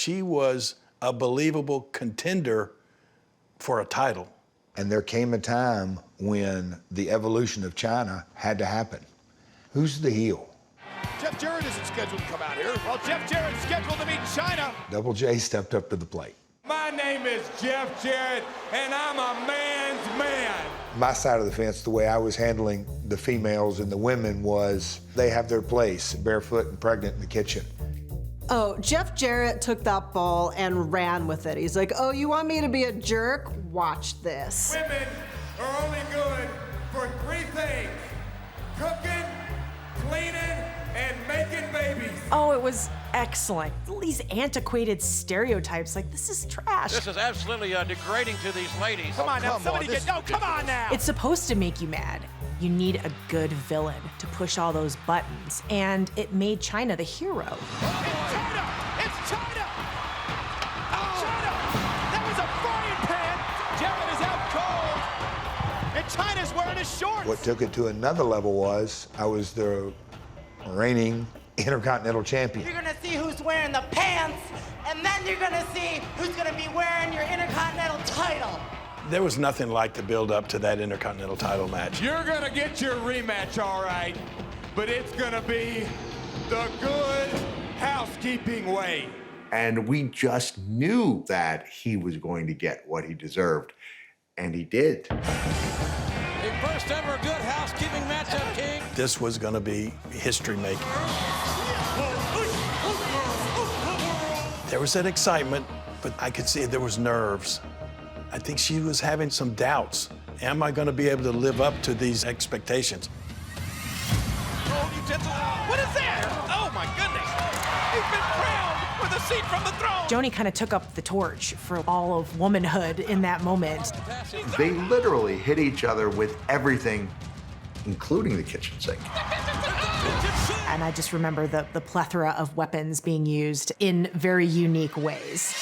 she was a believable contender for a title. And there came a time when the evolution of Chyna had to happen. Who's the heel? Jeff Jarrett isn't scheduled to come out here. Well, Jeff Jarrett's scheduled to meet Chyna. Double J stepped up to the plate. My name is Jeff Jarrett, and I'm a man's man. My side of the fence, the way I was handling the females and the women was they have their place, barefoot and pregnant in the kitchen. Oh, Jeff Jarrett took that ball and ran with it. He's like, oh, you want me to be a jerk? Watch this. Women are only good for 3 things: cooking, cleaning, and making babies. Oh, it was excellent. These antiquated stereotypes, like, this is trash. This is absolutely degrading to these ladies. Come on now, somebody get, no, come on now. It's supposed to make you mad. You need a good villain to push all those buttons, and it made Chyna the hero. It's Chyna! It's Chyna! Oh. Chyna! That was a frying pan! Jarrett is out cold, and Chyna's wearing his shorts. What took it to another level was I was the reigning Intercontinental Champion. You're gonna see who's wearing the pants, and then you're gonna see who's gonna be wearing your Intercontinental title. There was nothing like the build-up to that Intercontinental title match. You're gonna get your rematch, all right, but it's gonna be the good housekeeping way. And we just knew that he was going to get what he deserved, and he did. The first ever good housekeeping matchup, King. This was going to be history-making. There was that excitement, but I could see there was nerves. I think she was having some doubts. Am I going to be able to live up to these expectations? What is that? Oh, my goodness. He's been crowned with a seat from the throne. Joni kind of took up the torch for all of womanhood in that moment. They literally hit each other with everything, including the kitchen sink. And I just remember the plethora of weapons being used in very unique ways.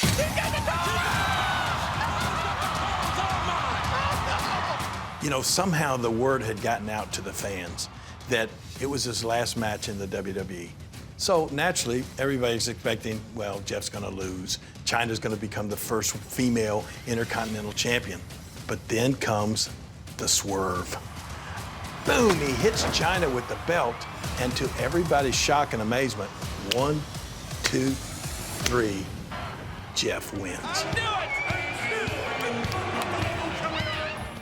You know, somehow the word had gotten out to the fans that it was his last match in the WWE. So naturally, everybody's expecting, well, Jeff's gonna lose. Chyna's gonna become the first female Intercontinental Champion. But then comes the swerve. Boom, he hits Chyna with the belt, and to everybody's shock and amazement, 1, 2, 3, Jeff wins.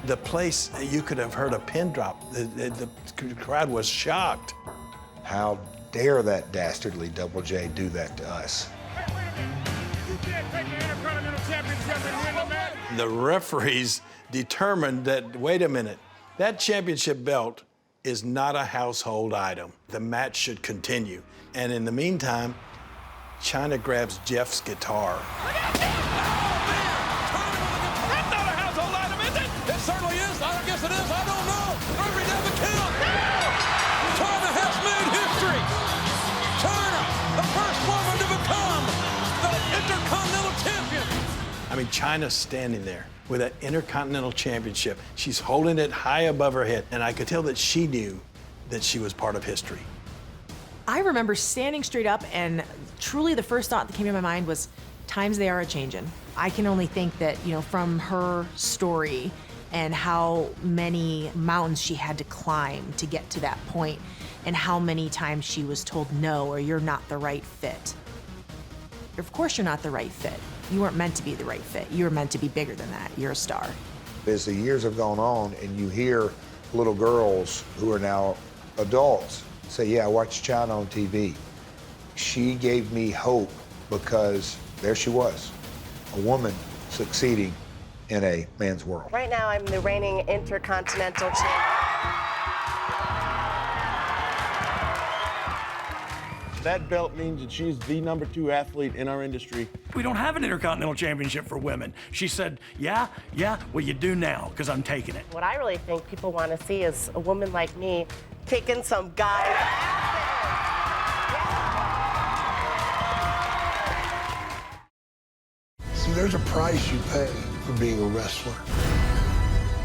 The place, you could have heard a pin drop. The crowd was shocked. How dare that dastardly Double J do that to us? The referees determined that, wait a minute, that championship belt is not a household item. The match should continue. And in the meantime, Chyna grabs Jeff's guitar. Certainly is. I guess it is. I don't know. Referee doesn't count. Chyna has made history. Chyna, the first woman to become the Intercontinental Champion. I mean, Chyna's standing there with that Intercontinental Championship. She's holding it high above her head, and I could tell that she knew that she was part of history. I remember standing straight up, and truly the first thought that came to my mind was, times they are a-changin'. I can only think that, you know, from her story and how many mountains she had to climb to get to that point, and how many times she was told no, or you're not the right fit. Of course you're not the right fit. You weren't meant to be the right fit. You were meant to be bigger than that. You're a star. As the years have gone on and you hear little girls who are now adults say, yeah, I watched Chyna on TV. She gave me hope because there she was, a woman succeeding in a man's world. Right now, I'm the reigning Intercontinental Champion. That belt means that she's the #2 athlete in our industry. We don't have an Intercontinental Championship for women. She said, yeah, well, you do now, because I'm taking it. What I really think people want to see is a woman like me kicking some guys. See, there's a price you pay for being a wrestler.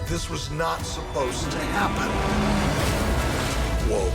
This was not supposed to happen. Whoa.